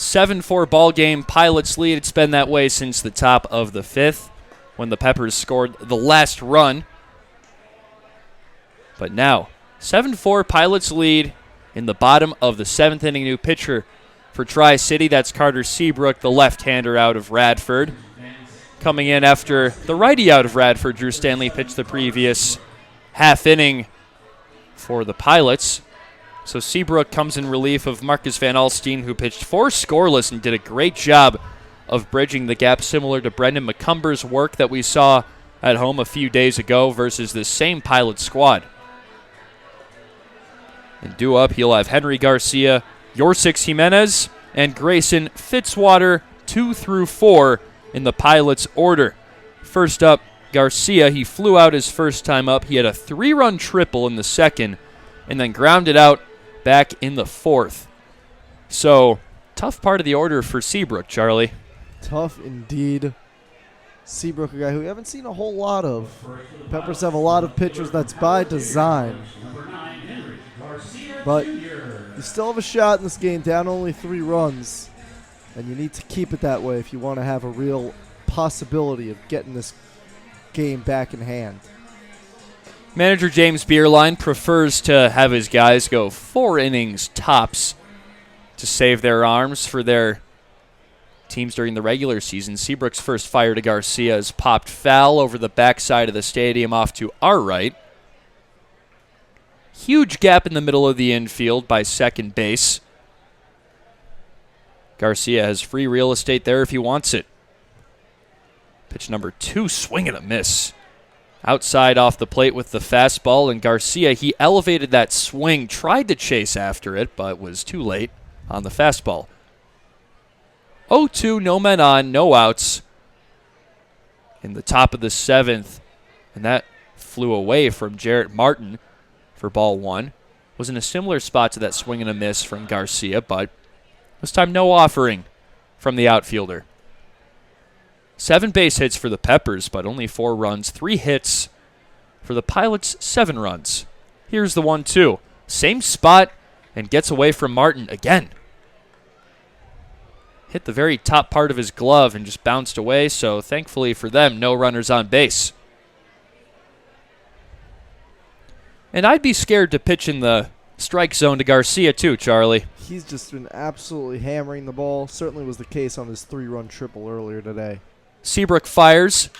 7-4 ball game. Pilots lead. It's been that way since the top of the fifth when the Peppers scored the last run. But now, 7-4 Pilots lead in the bottom of the seventh inning. New pitcher for Tri-City. That's Carter Seabrook, the left-hander out of Radford. Coming in after the righty out of Radford, Drew Stanley, pitched the previous half inning for the Pilots. So Seabrook comes in relief of Marcus Van Alstine, who pitched 4 scoreless and did a great job of bridging the gap, similar to Brendan McCumber's work that we saw at home a few days ago versus this same Pilots squad. And due up, he'll have Henry Garcia, Yorsix Jimenez, and Grayson Fitzwater, 2 through 4 in the Pilots order. First up, Garcia. He flew out his first time up. He had a 3-run triple in the second and then grounded out back in the fourth. So, tough part of the order for Seabrook, Charlie. Tough indeed. Seabrook, a guy who we haven't seen a whole lot of. Peppers have a lot of pitchers. That's by design. But you still have a shot in this game, down only 3 runs. And you need to keep it that way if you want to have a real possibility of getting this game back in hand. Manager James Bierlein prefers to have his guys go 4 innings tops to save their arms for their teams during the regular season. Seabrook's first fire to Garcia is popped foul over the backside of the stadium off to our right. Huge gap in the middle of the infield by second base. Garcia has free real estate there if he wants it. Pitch number 2, swing and a miss. Outside off the plate with the fastball, and Garcia, he elevated that swing, tried to chase after it, but was too late on the fastball. 0-2, no men on, no outs in the top of the seventh, and that flew away from Jarrett Martin for ball 1. Was in a similar spot to that swing and a miss from Garcia, but this time no offering from the outfielder. 7 base hits for the Peppers, but only 4 runs. 3 hits for the Pilots, 7 runs. Here's the 1-2. Same spot and gets away from Martin again. Hit the very top part of his glove and just bounced away, so thankfully for them, no runners on base. And I'd be scared to pitch in the strike zone to Garcia too, Charlie. He's just been absolutely hammering the ball. Certainly was the case on his 3-run triple earlier today. Seabrook fires.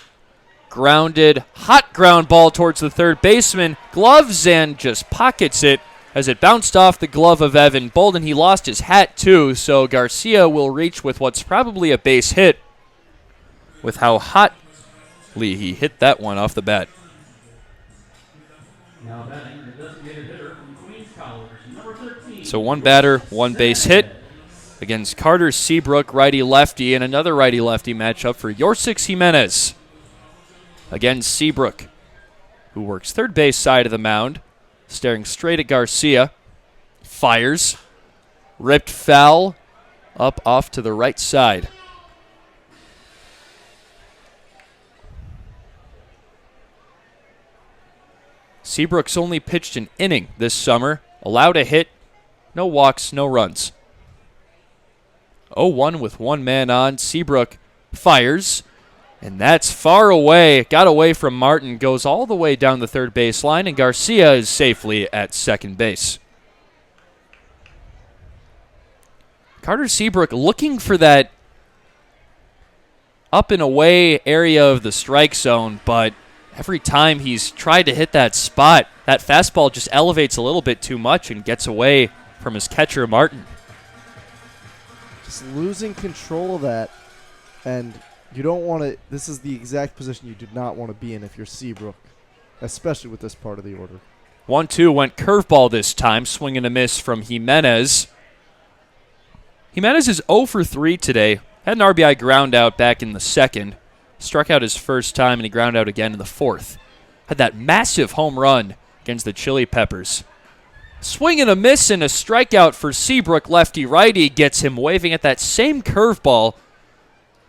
Grounded, hot ground ball towards the third baseman. Gloves and just pockets it as it bounced off the glove of Evan Bolden. He lost his hat too, so Garcia will reach with what's probably a base hit with how hotly he hit that one off the bat. So 1 batter, 1 base hit against Carter Seabrook, righty-lefty, and another righty-lefty matchup for Yorsix Jimenez. Again, Seabrook, who works third base side of the mound, staring straight at Garcia. Fires. Ripped foul up off to the right side. Seabrook's only pitched an inning this summer. Allowed a hit. No walks, no runs. 0-1 with 1 man on. Seabrook fires, and that's far away. Got away from Martin, goes all the way down the third baseline, and Garcia is safely at second base. Carter Seabrook looking for that up and away area of the strike zone, but every time he's tried to hit that spot, that fastball just elevates a little bit too much and gets away from his catcher, Martin. Just losing control of that, and you don't want to. This is the exact position you do not want to be in if you're Seabrook, especially with this part of the order. 1-2 went curveball this time, swing and a miss from Jimenez. Jimenez is 0 for 3 today. Had an RBI ground out back in the second. Struck out his first time, and he ground out again in the fourth. Had that massive home run against the Chili Peppers. Swing and a miss and a strikeout for Seabrook, lefty-righty, gets him waving at that same curveball.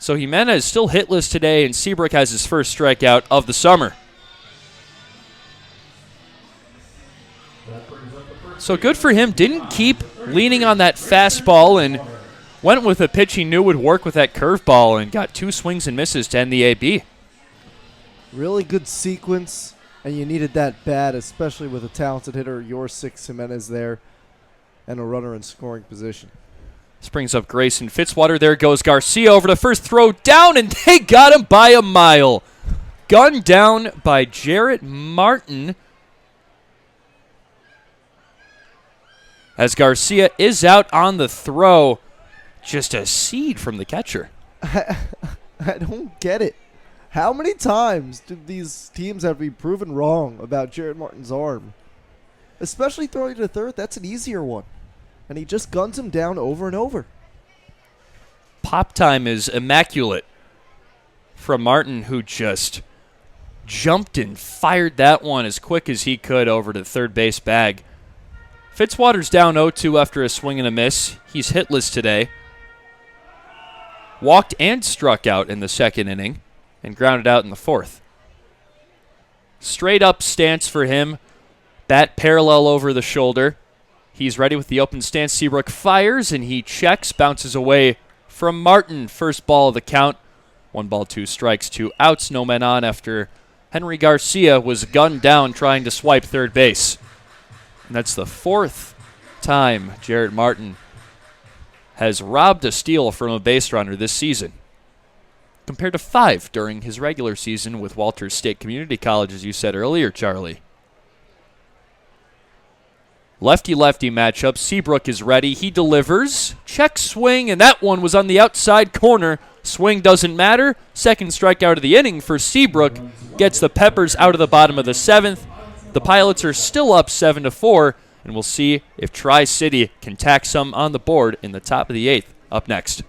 So Jimenez still hitless today, and Seabrook has his first strikeout of the summer. So good for him. Didn't keep leaning on that fastball and went with a pitch he knew would work with that curveball and got 2 swings and misses to end the AB. Really good sequence, and you needed that bad, especially with a talented hitter, your Six Jimenez there, and a runner in scoring position. This brings up Grayson Fitzwater. There goes Garcia over the first throw down, and they got him by a mile. Gunned down by Jarrett Martin. As Garcia is out on the throw, just a seed from the catcher. I don't get it. How many times did these teams have been proven wrong about Jarrett Martin's arm? Especially throwing to third, that's an easier one. And he just guns him down over and over. Pop time is immaculate from Martin, who just jumped and fired that one as quick as he could over to third base bag. Fitzwater's down 0-2 after a swing and a miss. He's hitless today. Walked and struck out in the second inning and grounded out in the fourth. Straight up stance for him. Bat parallel over the shoulder. He's ready with the open stance. Seabrook fires and he checks, bounces away from Martin. First ball of the count. 1 ball, 2 strikes, 2 outs. No men on after Henry Garcia was gunned down trying to swipe third base. And that's the 4th time Jarrett Martin has robbed a steal from a base runner this season, compared to 5 during his regular season with Walters State Community College, as you said earlier, Charlie. Lefty-lefty matchup. Seabrook is ready. He delivers. Check swing, and that one was on the outside corner. Swing doesn't matter. Second strikeout of the inning for Seabrook. Gets the Peppers out of the bottom of the 7th. The Pilots are still up 7-4, and we'll see if Tri-City can tack some on the board in the top of the 8th. Up next.